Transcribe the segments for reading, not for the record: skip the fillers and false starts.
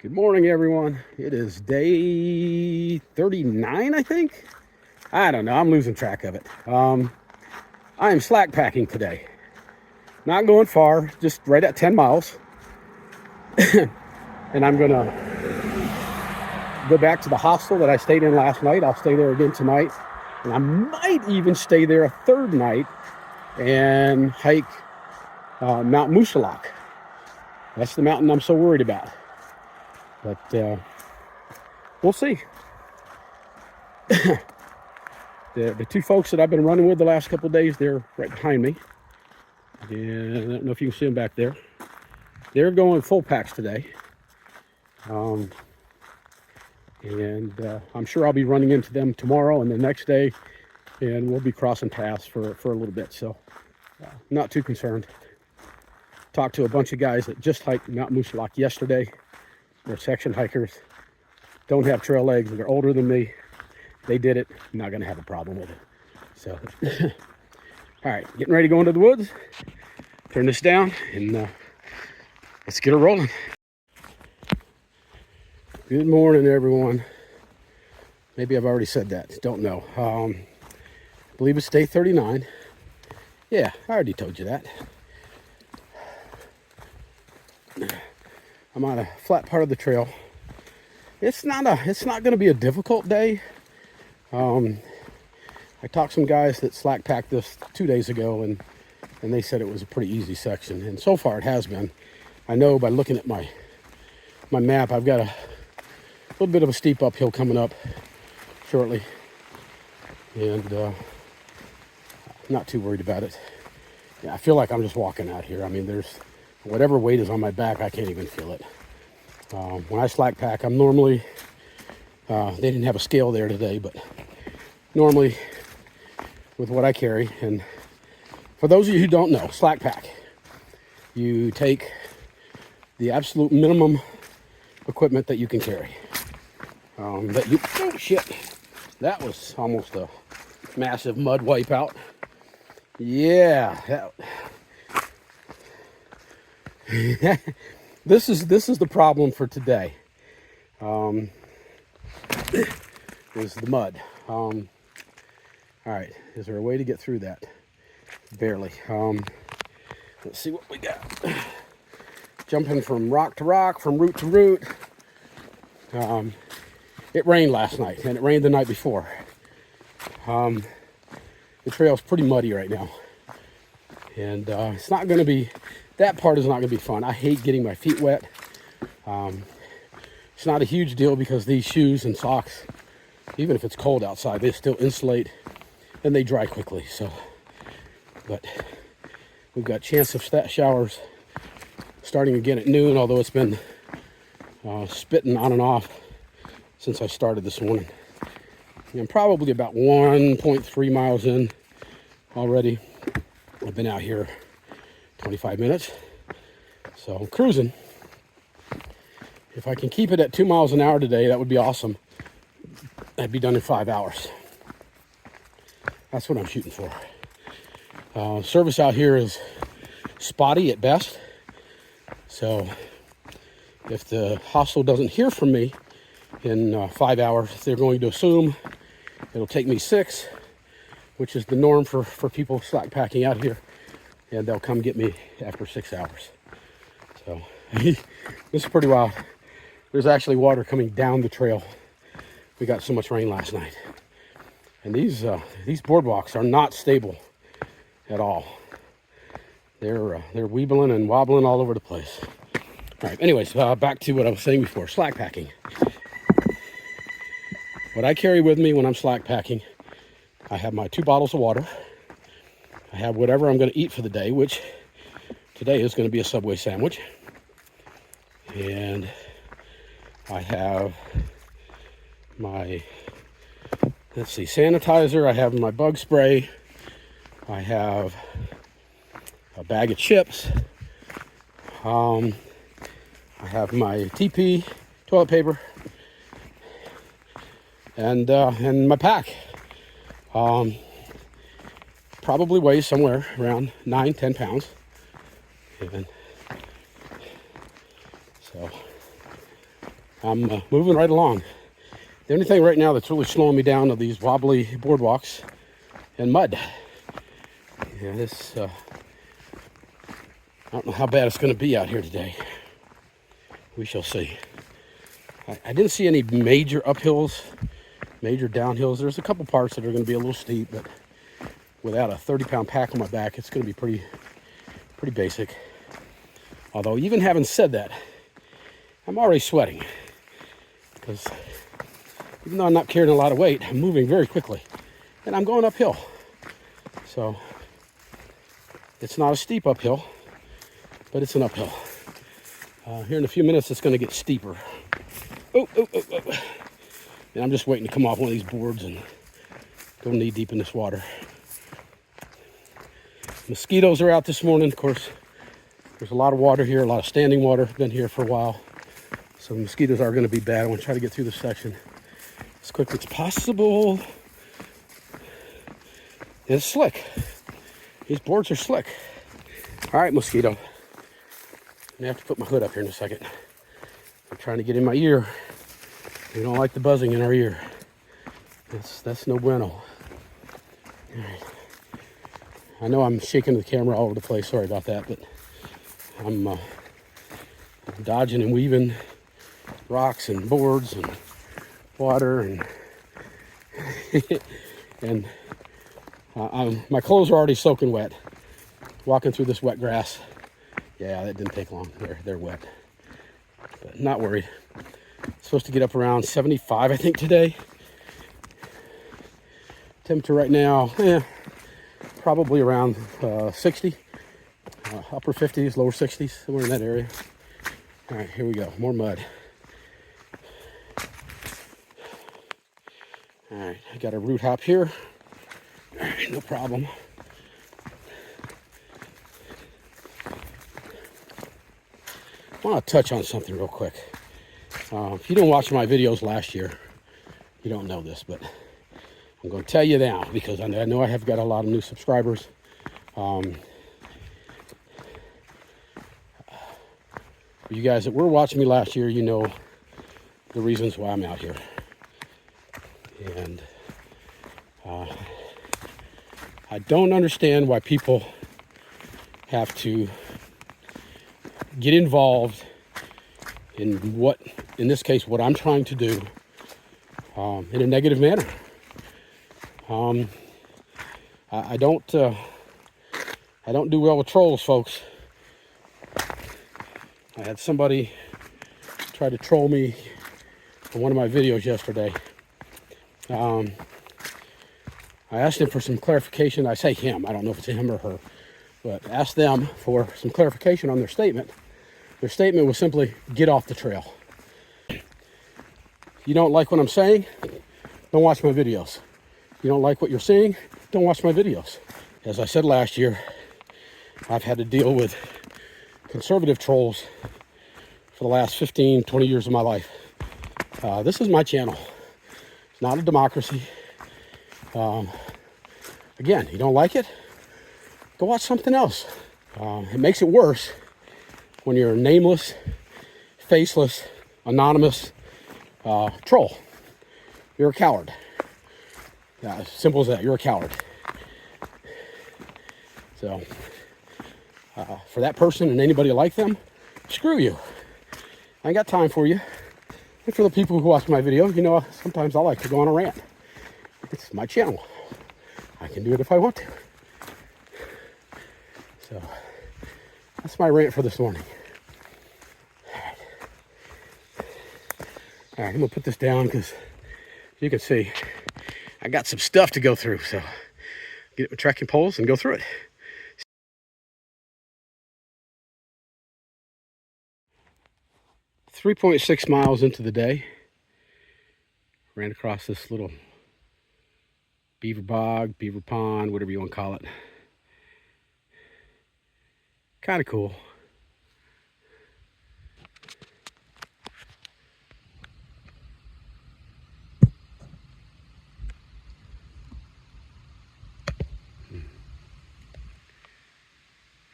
Good morning, everyone. It is day 39, I think. I don't know. I'm losing track of it. I am slack packing today. Not going far, just right at 10 miles. And I'm going to go back to the hostel that I stayed in last night. I'll stay there again tonight. And I might even stay there a third night and hike Mount Musalak. That's the mountain I'm so worried about. But we'll see. The two folks that I've been running with the last couple of days, they're right behind me. And I don't know if you can see them back there. They're going full packs today. And I'm sure I'll be running into them tomorrow and the next day. And we'll be crossing paths for a little bit. So not too concerned. Talked to a bunch of guys that just hiked Mount Musalak yesterday. They're section hikers. Don't have trail legs. They're older than me. They did it. I'm not going to have a problem with it. So, all right, getting ready to go into the woods. Turn this down and let's get her rolling. Good morning, everyone. Maybe I've already said that. Don't know. I believe it's day 39. Yeah, I already told you that. I'm on a flat part of the trail. It's not going to be a difficult day. I talked to some guys that slack packed this 2 days ago, and they said it was a pretty easy section, and so far it has been. I know by looking at my map, I've got a little bit of a steep uphill coming up shortly, and I'm not too worried about it. Yeah, I feel like I'm just walking out here. I mean, there's whatever weight is on my back, I can't even feel it. When I slack pack, I'm normally, they didn't have a scale there today, but normally with what I carry, and for those of you who don't know, slack pack, you take the absolute minimum equipment that you can carry. Oh shit, that was almost a massive mud wipeout. Yeah, this is the problem for today. Is the mud. All right, is there a way to get through that? Barely. Let's see what we got. Jumping from rock to rock, from root to root. It rained last night, and it rained the night before. The trail's pretty muddy right now, and it's not going to be. That part is not going to be fun. I hate getting my feet wet. It's not a huge deal because these shoes and socks, even if it's cold outside, they still insulate and they dry quickly. So, but we've got chance of showers starting again at noon, although it's been spitting on and off since I started this morning. I'm probably about 1.3 miles in already. I've been out here 25 minutes, so I'm cruising. If I can keep it at 2 miles an hour today, that would be awesome. I'd be done in 5 hours. That's what I'm shooting for. Service out here is spotty at best, so if the hostel doesn't hear from me in 5 hours, they're going to assume it'll take me 6, which is the norm for people slack packing out here. And they'll come get me after 6 hours. So this is pretty wild. There's actually water coming down the trail. We got so much rain last night. And these boardwalks are not stable at all. They're weebling and wobbling all over the place. All right, anyways, back to what I was saying before, slack packing. What I carry with me when I'm slack packing, I have my 2 bottles of water. I have whatever I'm going to eat for the day, which today is going to be a Subway sandwich. And I have my, sanitizer. I have my bug spray. I have a bag of chips. I have my TP, toilet paper, and my pack. Probably weighs somewhere around 9-10 pounds. And so I'm moving right along. The only thing right now that's really slowing me down are these wobbly boardwalks and mud. Yeah, this, I don't know how bad it's going to be out here today. We shall see. I didn't see any major uphills, major downhills. There's a couple parts that are going to be a little steep, but without a 30-pound pack on my back, it's going to be pretty basic. Although, even having said that, I'm already sweating because even though I'm not carrying a lot of weight, I'm moving very quickly and I'm going uphill. So it's not a steep uphill, but it's an uphill. Here in a few minutes, it's going to get steeper. Oh. And I'm just waiting to come off one of these boards and go knee deep in this water. Mosquitoes are out this morning. Of course, there's a lot of water here, a lot of standing water. Been here for a while. So the mosquitoes are going to be bad. I want to try to get through this section as quickly as possible. It's slick. These boards are slick. All right, mosquito. I'm going to have to put my hood up here in a second. I'm trying to get in my ear. We don't like the buzzing in our ear. That's no bueno. All right. I know I'm shaking the camera all over the place. Sorry about that, but I'm dodging and weaving rocks and boards and water and and my clothes are already soaking wet. Walking through this wet grass. Yeah, that didn't take long. They're wet, but not worried. Supposed to get up around 75, I think, today. Temperature right now, probably around 60. Upper 50s, lower 60s, somewhere in that area. All right, here we go. More mud. All right, I got a root hop here. All right, no problem. I want to touch on something real quick. If you didn't watch my videos last year, you don't know this, but I'm going to tell you now because I know I have got a lot of new subscribers. You guys that were watching me last year, you know the reasons why I'm out here. And I don't understand why people have to get involved in what, in this case, what I'm trying to do in a negative manner. I don't do well with trolls, folks. I had somebody try to troll me on one of my videos yesterday. I asked him for some clarification. I say him, I don't know if it's him or her, but asked them for some clarification on their statement. Their statement was simply, get off the trail. You don't like what I'm saying? Don't watch my videos. You don't like what you're seeing? Don't watch my videos. As I said last year, I've had to deal with conservative trolls for the last 15, 20 years of my life. This is my channel. It's not a democracy. Again, you don't like it? Go watch something else. It makes it worse when you're a nameless, faceless, anonymous troll. You're a coward. As simple as that. You're a coward. So, for that person and anybody like them, screw you. I ain't got time for you. And for the people who watch my video, you know, sometimes I like to go on a rant. It's my channel. I can do it if I want to. So, that's my rant for this morning. All right, I'm going to put this down because you can see I got some stuff to go through. So, get my trekking poles and go through it. 3.6 miles into the day, ran across this little beaver bog, beaver pond, whatever you want to call it. Kind of cool.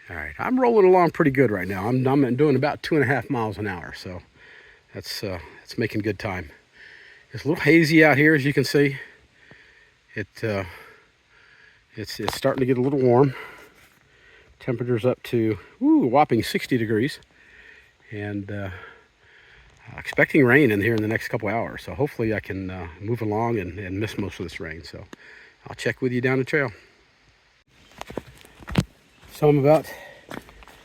All right, I'm rolling along pretty good right now. I'm doing about 2.5 miles an hour, so it's making good time. It's a little hazy out here, as you can see. It's starting to get a little warm. Temperature's up to a whopping 60 degrees, and expecting rain in here in the next couple hours. So hopefully I can move along and miss most of this rain. So I'll check with you down the trail. So I'm about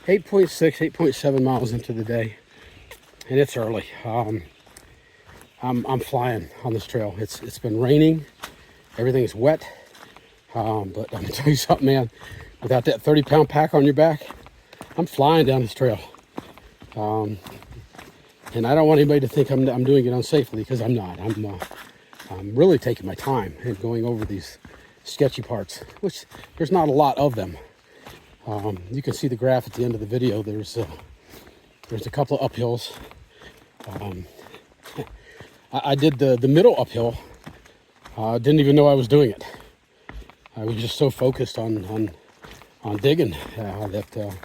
8.6, 8.7 miles into the day, and it's early. I'm flying on this trail. It's been raining, everything's wet, but I'm gonna tell you something, man. Without that 30-pound pack on your back, I'm flying down this trail. And I don't want anybody to think I'm doing it unsafely, because I'm not. I'm really taking my time and going over these sketchy parts, which there's not a lot of them. You can see the graph at the end of the video. There's a couple of uphills. I did the middle uphill. Didn't even know I was doing it. I was just so focused on digging that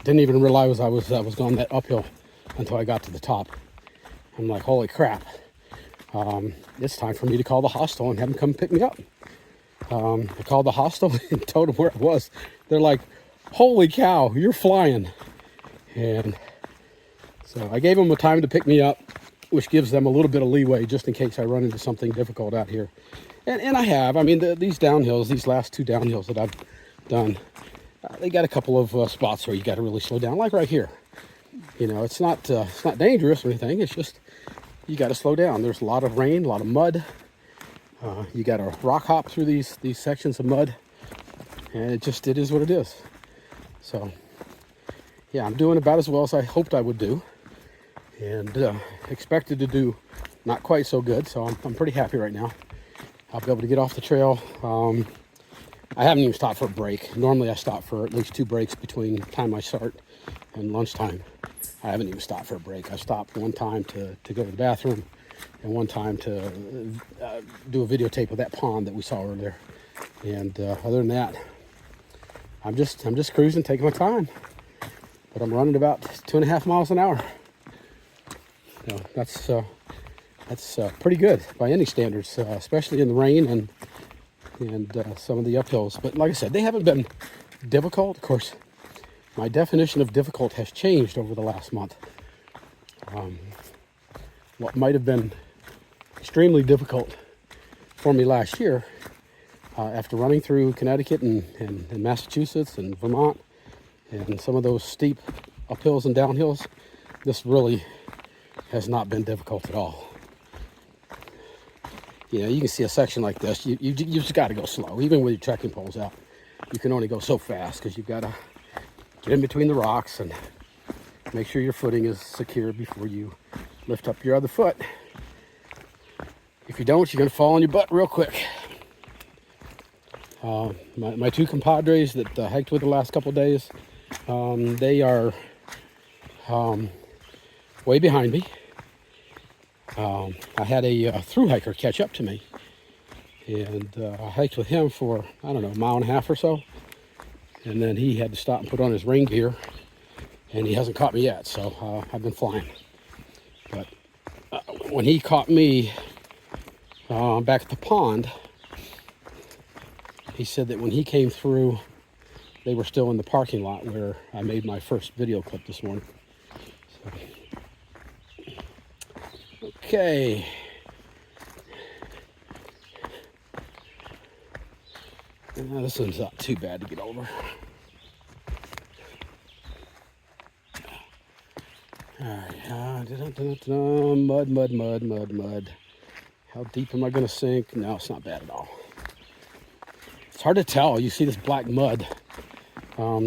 didn't even realize I was going that uphill until I got to the top. I'm like, holy crap. It's time for me to call the hostel and have them come pick me up. I called the hostel and told them where I was. They're like, holy cow, you're flying. And so I gave them a time to pick me up, which gives them a little bit of leeway just in case I run into something difficult out here. And I have. I mean, these downhills, these last two downhills that I've done, they got a couple of spots where you got to really slow down, like right here. You know, it's not dangerous or anything. It's just you got to slow down. There's a lot of rain, a lot of mud. You got to rock hop through these sections of mud, and it is what it is. So, yeah, I'm doing about as well as I hoped I would do, and expected to do not quite so good. So I'm pretty happy right now. I'll be able to get off the trail. I haven't even stopped for a break. Normally I stop for at least 2 breaks between the time I start and lunchtime. I haven't even stopped for a break. I stopped one time to go to the bathroom, and one time to do a videotape of that pond that we saw earlier. And other than that, I'm just cruising, taking my time. But I'm running about 2.5 miles an hour. You know, that's pretty good by any standards, especially in the rain and some of the uphills. But like I said, they haven't been difficult. Of course, my definition of difficult has changed over the last month. What might have been extremely difficult for me last year, after running through Connecticut and Massachusetts and Vermont and some of those steep uphills and downhills, this really has not been difficult at all. You know, you can see a section like this, you just got to go slow. Even with your trekking poles out, you can only go so fast because you've got to get in between the rocks and make sure your footing is secure before you lift up your other foot. If you don't, you're going to fall on your butt real quick. My 2 compadres that hiked with the last couple days, they are way behind me. I had a thru hiker catch up to me, and I hiked with him for, I don't know, 1.5 miles or so, and then he had to stop and put on his rain gear, and he hasn't caught me yet, so I've been flying. But when he caught me back at the pond, he said that when he came through, they were still in the parking lot where I made my first video clip this morning. So. Okay. This one's not too bad to get over. Alright, mud. How deep am I going to sink? No, it's not bad at all. It's hard to tell. You see this black mud.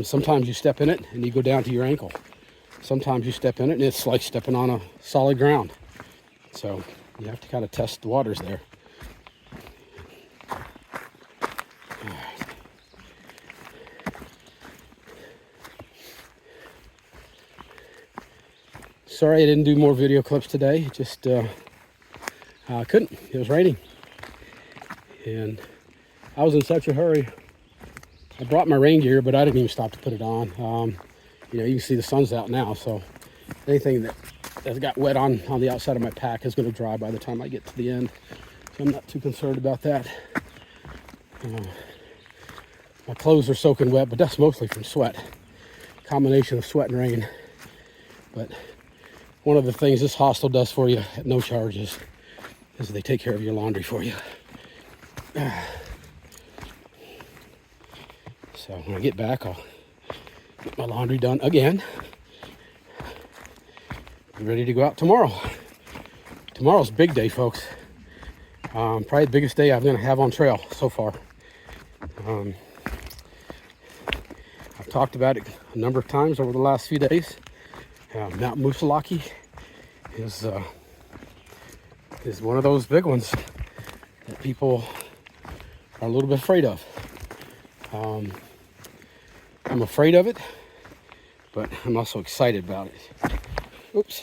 Sometimes you step in it and you go down to your ankle. Sometimes you step in it and it's like stepping on a solid ground. So you have to kind of test the waters there. All right. Sorry I didn't do more video clips today. Just I couldn't. It was raining. And I was in such a hurry. I brought my rain gear, but I didn't even stop to put it on. You know, you can see the sun's out now, so anything that that's got wet on the outside of my pack is going to dry by the time I get to the end. So I'm not too concerned about that. My clothes are soaking wet, but that's mostly from sweat. Combination of sweat and rain. But one of the things this hostel does for you at no charge is they take care of your laundry for you. So when I get back, I'll get my laundry done again. Be ready to go out tomorrow. Tomorrow's big day, folks. Probably the biggest day I'm going to have on trail so far. I've talked about it a number of times over the last few days. Mount Musalaki is one of those big ones that people are a little bit afraid of. I'm afraid of it, but I'm also excited about it. Oops.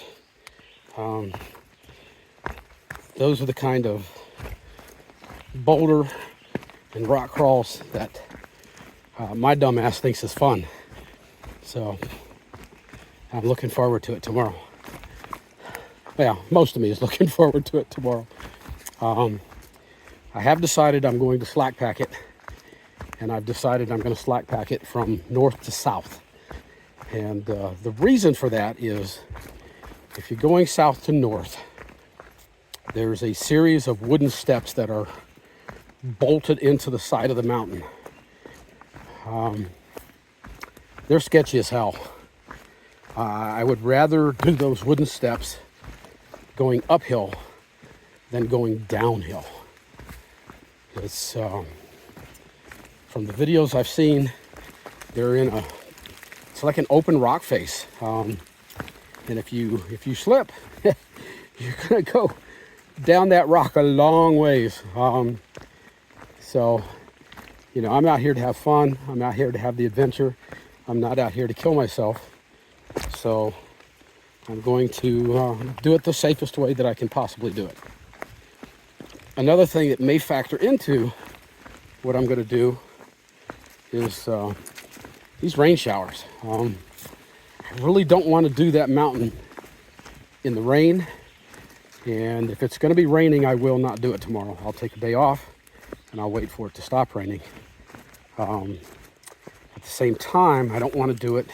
Those are the kind of boulder and rock crawls that my dumb ass thinks is fun. So I'm looking forward to it tomorrow. Well, most of me is looking forward to it tomorrow. I have decided I'm going to slack pack it, and I've decided I'm going to slack pack it from north to south. And the reason for that is if you're going south to north, there's a series of wooden steps that are bolted into the side of the mountain. They're sketchy as hell. I would rather do those wooden steps going uphill than going downhill. It's from the videos I've seen, they're it's like an open rock face, and if you slip, you're gonna go down that rock a long ways. So, you know, I'm out here to have fun. I'm out here to have the adventure. I'm not out here to kill myself. So I'm going to do it the safest way that I can possibly do it. Another thing that may factor into what I'm going to do is these rain showers. I really don't want to do that mountain in the rain. And if it's going to be raining, I will not do it tomorrow. I'll take a day off and I'll wait for it to stop raining. At the same time, I don't want to do it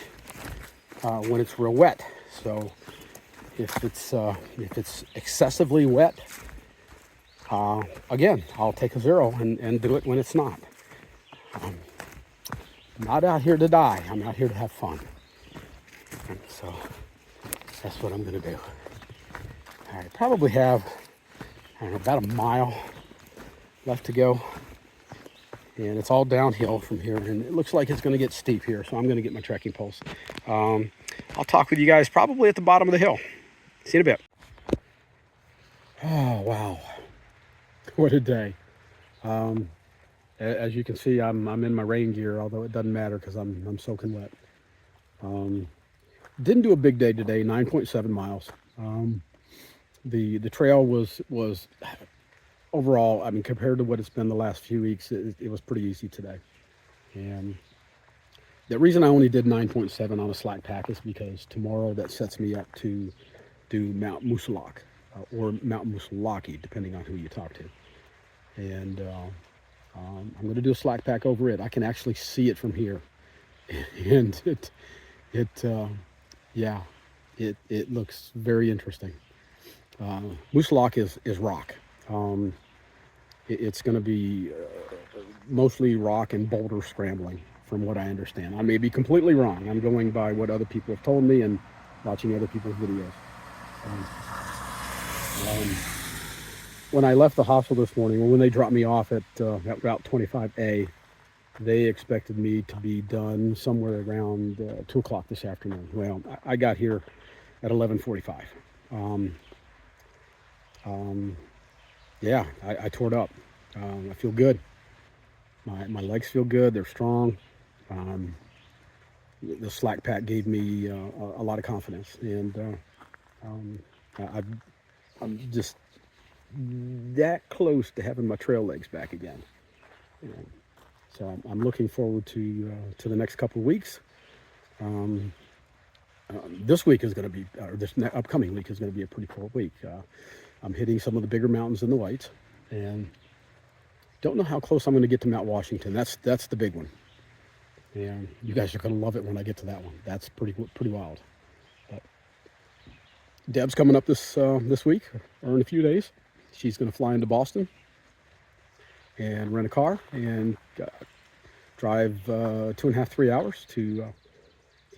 when it's real wet. So if it's excessively wet, again, I'll take a zero and do it when it's not. I'm not out here to die. I'm out here to have fun. And so that's what I'm going to do. I probably have, I don't know, about a mile left to go. And it's all downhill from here. And it looks like it's going to get steep here. So I'm going to get my trekking poles. I'll talk with you guys probably at the bottom of the hill. See you in a bit. Oh, wow. What a day. As you can see, I'm in my rain gear, although it doesn't matter because I'm soaking wet. Didn't do a big day today, 9.7 miles. The trail was overall, I mean, compared to what it's been the last few weeks, it was pretty easy today. And the reason I only did 9.7 on a slack pack is because tomorrow that sets me up to do Mount Musalak or Mount Musalaki, depending on who you talk to. And I'm going to do a slack pack over it. I can actually see it from here, and it looks very interesting. Musalak is rock. It's going to be mostly rock and boulder scrambling, from what I understand. I may be completely wrong. I'm going by what other people have told me and watching other people's videos. When I left the hostel this morning, when they dropped me off at Route 25A, they expected me to be done somewhere around 2 o'clock this afternoon. Well, I got here at 11:45. I tore it up. I feel good. My legs feel good. They're strong. The slack pack gave me a lot of confidence, and I'm just that close to having my trail legs back again. So I'm looking forward to the next couple of weeks. This week is going to be, or this upcoming week is going to be a pretty cool week. I'm hitting some of the bigger mountains in the Whites, and don't know how close I'm going to get to Mount Washington. That's the big one, and you guys are going to love it when I get to that one. That's pretty wild. But Deb's coming up this week or in a few days. She's going to fly into Boston and rent a car and drive 2.5, 3 hours to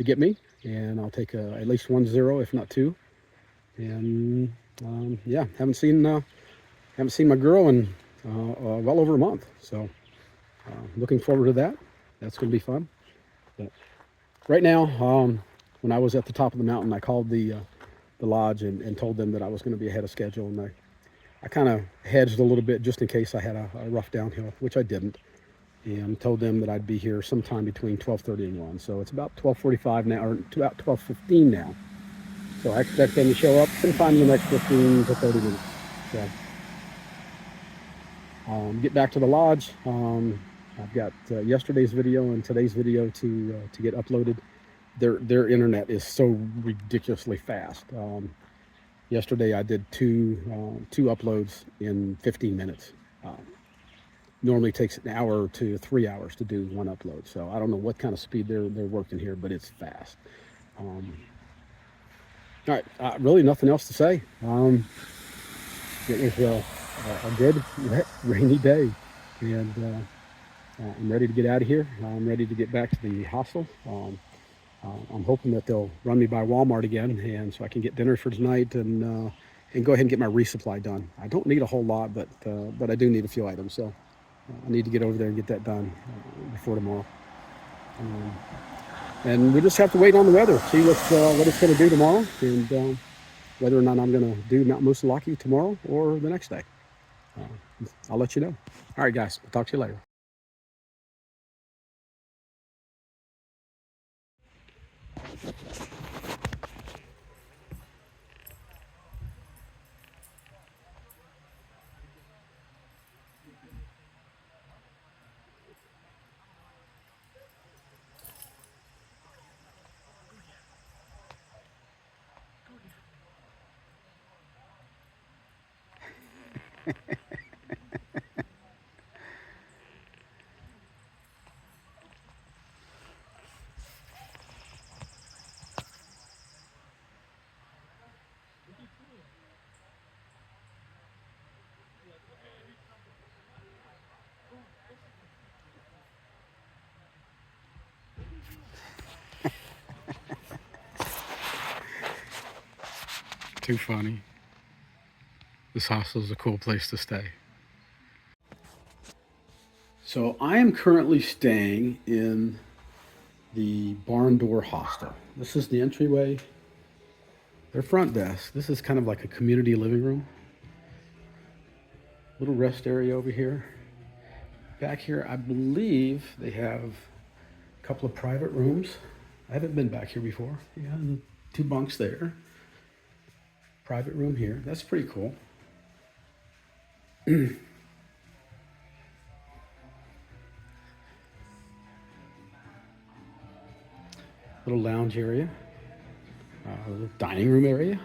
get me, and I'll take at least 1 0, if not 2. And yeah, haven't seen my girl in well over a month, so looking forward to that. That's going to be fun. But right now, when I was at the top of the mountain, I called the lodge and told them that I was going to be ahead of schedule, and I kind of hedged a little bit just in case I had a rough downhill, which I didn't, and told them that I'd be here sometime between 12:30 and 1. So it's about 12:45 now, or about 12:15 now. So I expect them to show up sometime in the next 15 to 30 minutes. So get back to the lodge. I've got yesterday's video and today's video to get uploaded. Their internet is so ridiculously fast. Yesterday I did two uploads in 15 minutes. Normally takes an hour to 3 hours to do one upload. So I don't know what kind of speed they're working here, but it's fast. All right, really nothing else to say. It was a good rainy day, and I'm ready to get out of here. I'm ready to get back to the hostel. I'm hoping that they'll run me by Walmart again, and so I can get dinner for tonight and go ahead and get my resupply done. I don't need a whole lot, but I do need a few items, so I need to get over there and get that done before tomorrow. And we just have to wait on the weather, see what it's going to do tomorrow, and whether or not I'm going to do Mount Musalaki tomorrow or the next day. I'll let you know. All right, guys. I'll talk to you later. Too funny. This hostel is a cool place to stay. So I am currently staying in the Barn Door Hostel. This is the entryway. Their front desk. This is kind of like a community living room. Little rest area over here. Back here, I believe they have a couple of private rooms. I haven't been back here before. Yeah, and 2 bunks there. Private room here. That's pretty cool. Little lounge area. Dining room area.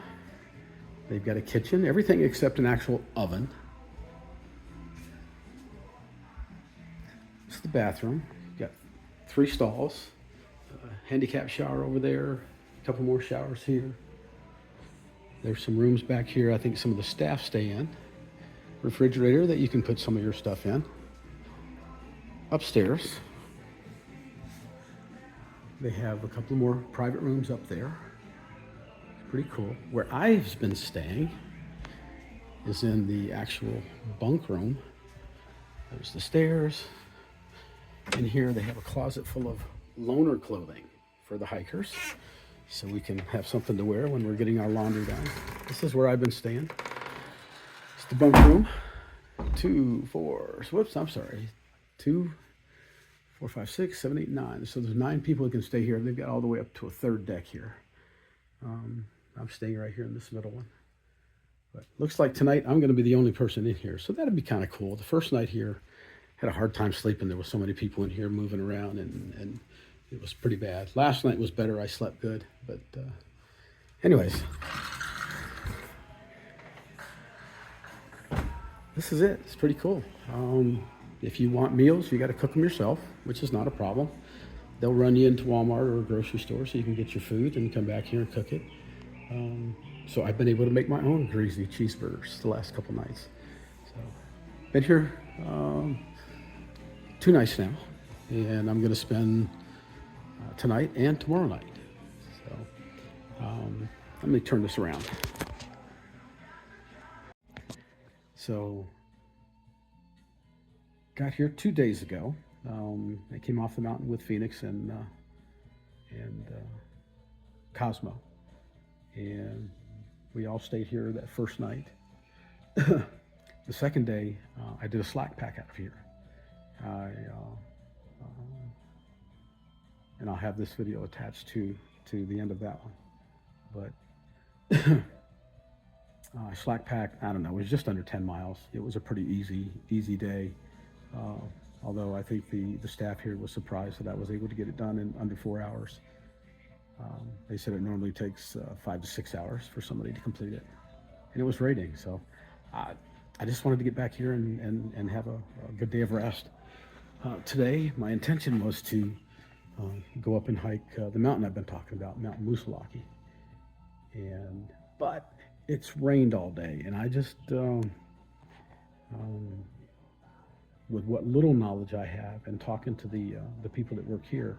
They've got a kitchen. Everything except an actual oven. This is the bathroom. Got 3 stalls. Handicap shower over there. A couple more showers here. There's some rooms back here I think some of the staff stay in. Refrigerator that you can put some of your stuff in. Upstairs, they have a couple more private rooms up there. It's pretty cool. Where I've been staying is in the actual bunk room. There's the stairs. In here they have a closet full of loaner clothing for the hikers, so we can have something to wear when we're getting our laundry done. This is where I've been staying. It's the bunk room. 2, 4, whoops, I'm sorry. 2, 4, 5, 6, 7, 8, 9. So there's 9 people who can stay here. They've got all the way up to a 3rd deck here. I'm staying right here in this middle one. But looks like tonight I'm going to be the only person in here, so that'd be kind of cool. The first night here, had a hard time sleeping. There was so many people in here moving around, and it was pretty bad. Last night was better. I slept good. But anyways, this is it. It's pretty cool. If you want meals, you got to cook them yourself, which is not a problem. They'll run you into Walmart or a grocery store so you can get your food and come back here and cook it. So I've been able to make my own greasy cheeseburgers the last couple nights. So been here 2 nights now, and I'm going to spend tonight and tomorrow night. So let me turn this around. So got here 2 days ago. I came off the mountain with Phoenix and Cosmo, and we all stayed here that first night. The second day, I did a slack pack out of here. And I'll have this video attached to the end of that one. But slack pack, I don't know, it was just under 10 miles. It was a pretty easy day. Although I think the staff here was surprised that I was able to get it done in under 4 hours. They said it normally takes 5 to 6 hours for somebody to complete it. And it was raining, so I just wanted to get back here and have a good day of rest. Today, my intention was to go up and hike the mountain I've been talking about, Mount Moosilauke. But it's rained all day, and I just, with what little knowledge I have and talking to the people that work here,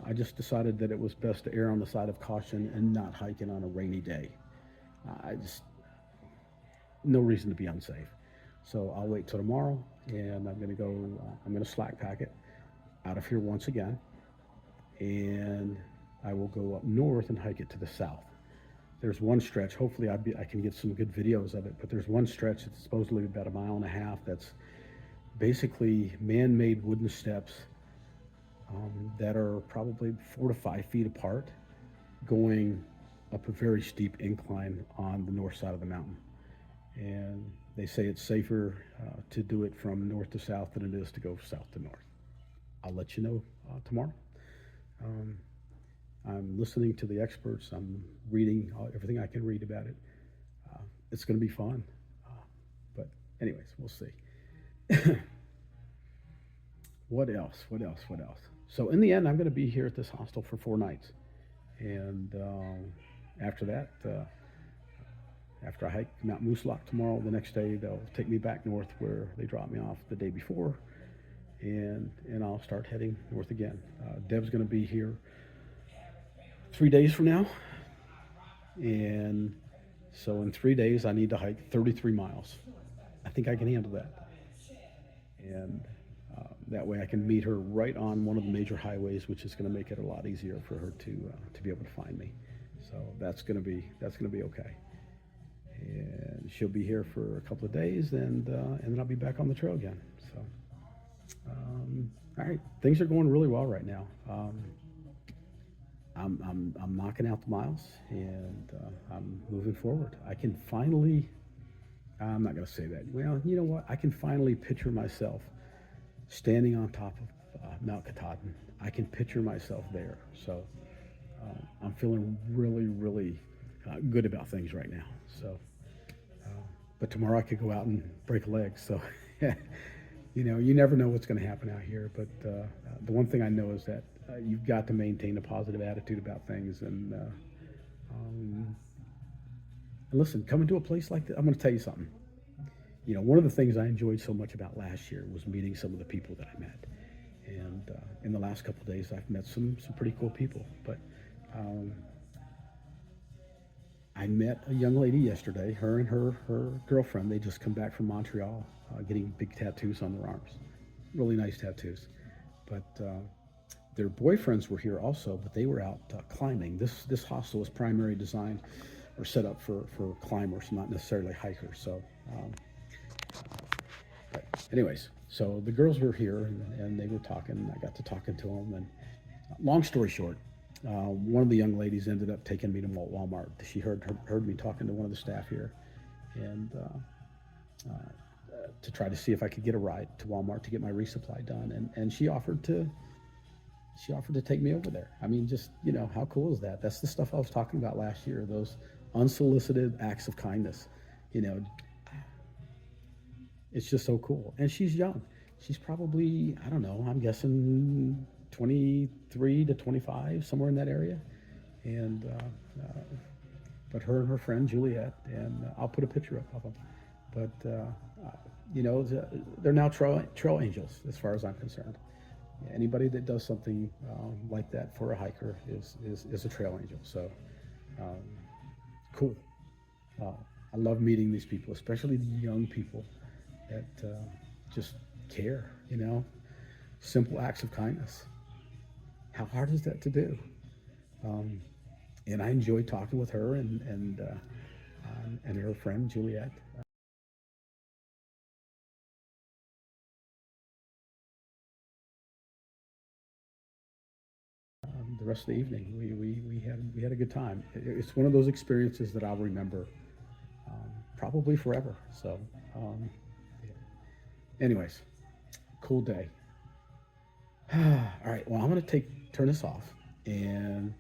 I just decided that it was best to err on the side of caution and not hiking on a rainy day. No reason to be unsafe. So I'll wait till tomorrow, and I'm gonna slack pack it out of here once again, and I will go up north and hike it to the south. There's one stretch, hopefully I can get some good videos of it, but there's one stretch that's supposedly about 1.5 miles that's basically man-made wooden steps that are probably 4 to 5 feet apart, going up a very steep incline on the north side of the mountain. And they say it's safer to do it from north to south than it is to go south to north. I'll let you know tomorrow. I'm listening to the experts. I'm reading everything I can read about it. It's going to be fun. But anyways, we'll see. What else? So in the end, I'm going to be here at this hostel for 4 nights. And after that, after I hike Mount Moosilauke tomorrow, the next day they'll take me back north where they dropped me off the day before, and I'll start heading north again. Deb's going to be here 3 days from now, and so in 3 days I need to hike 33 miles. I think I can handle that, and that way I can meet her right on one of the major highways, which is going to make it a lot easier for her to be able to find me. So that's going to be okay. And she'll be here for a couple of days, and then I'll be back on the trail again. So, all right, things are going really well right now. I'm knocking out the miles, and I'm moving forward. I can finally. I'm not going to say that. Well, you know what? I can finally picture myself standing on top of Mount Katahdin. I can picture myself there. So I'm feeling really good about things right now. So. But tomorrow I could go out and break a leg. So, you never know what's going to happen out here. But the one thing I know is that you've got to maintain a positive attitude about things. And listen, coming to a place like this, I'm going to tell you something. One of the things I enjoyed so much about last year was meeting some of the people that I met. And in the last couple of days, I've met some pretty cool people. But I met a young lady yesterday, her and her girlfriend. They just come back from Montreal, getting big tattoos on their arms. Really nice tattoos. But their boyfriends were here also, but they were out climbing. This hostel was primarily designed or set up for climbers, not necessarily hikers. So, but anyways, so the girls were here and they were talking. I got to talking to them, and long story short, one of the young ladies ended up taking me to Walmart. She heard me talking to one of the staff here, and to try to see if I could get a ride to Walmart to get my resupply done. And she offered to she offered to take me over there. I mean, just, you know, how cool is that? That's the stuff I was talking about last year, those unsolicited acts of kindness. You know, it's just so cool. And she's young. She's probably, I don't know, I'm guessing 23 to 25, somewhere in that area. And, but her and her friend Juliet, and I'll put a picture up of them. But, you know, they're now trail angels as far as I'm concerned. Anybody that does something like that for a hiker is a trail angel. So um, cool. I love meeting these people, especially the young people that just care, you know, simple acts of kindness. How hard is that to do? Um, and I enjoyed talking with her and her friend Juliet. The rest of the evening, we had a good time. It's one of those experiences that I'll remember probably forever. So, um, yeah. Anyways, cool day. All right, well, I'm gonna turn this off, and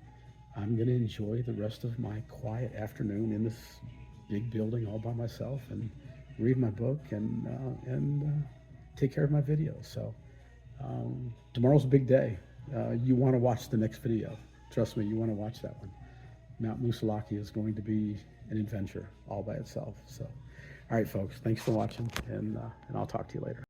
I'm gonna enjoy the rest of my quiet afternoon in this big building all by myself, and read my book and take care of my videos. So tomorrow's a big day. You want to watch the next video. Trust me, you want to watch that one. Mount Musalaki is going to be an adventure all by itself. So, all right, folks, thanks for watching, and I'll talk to you later.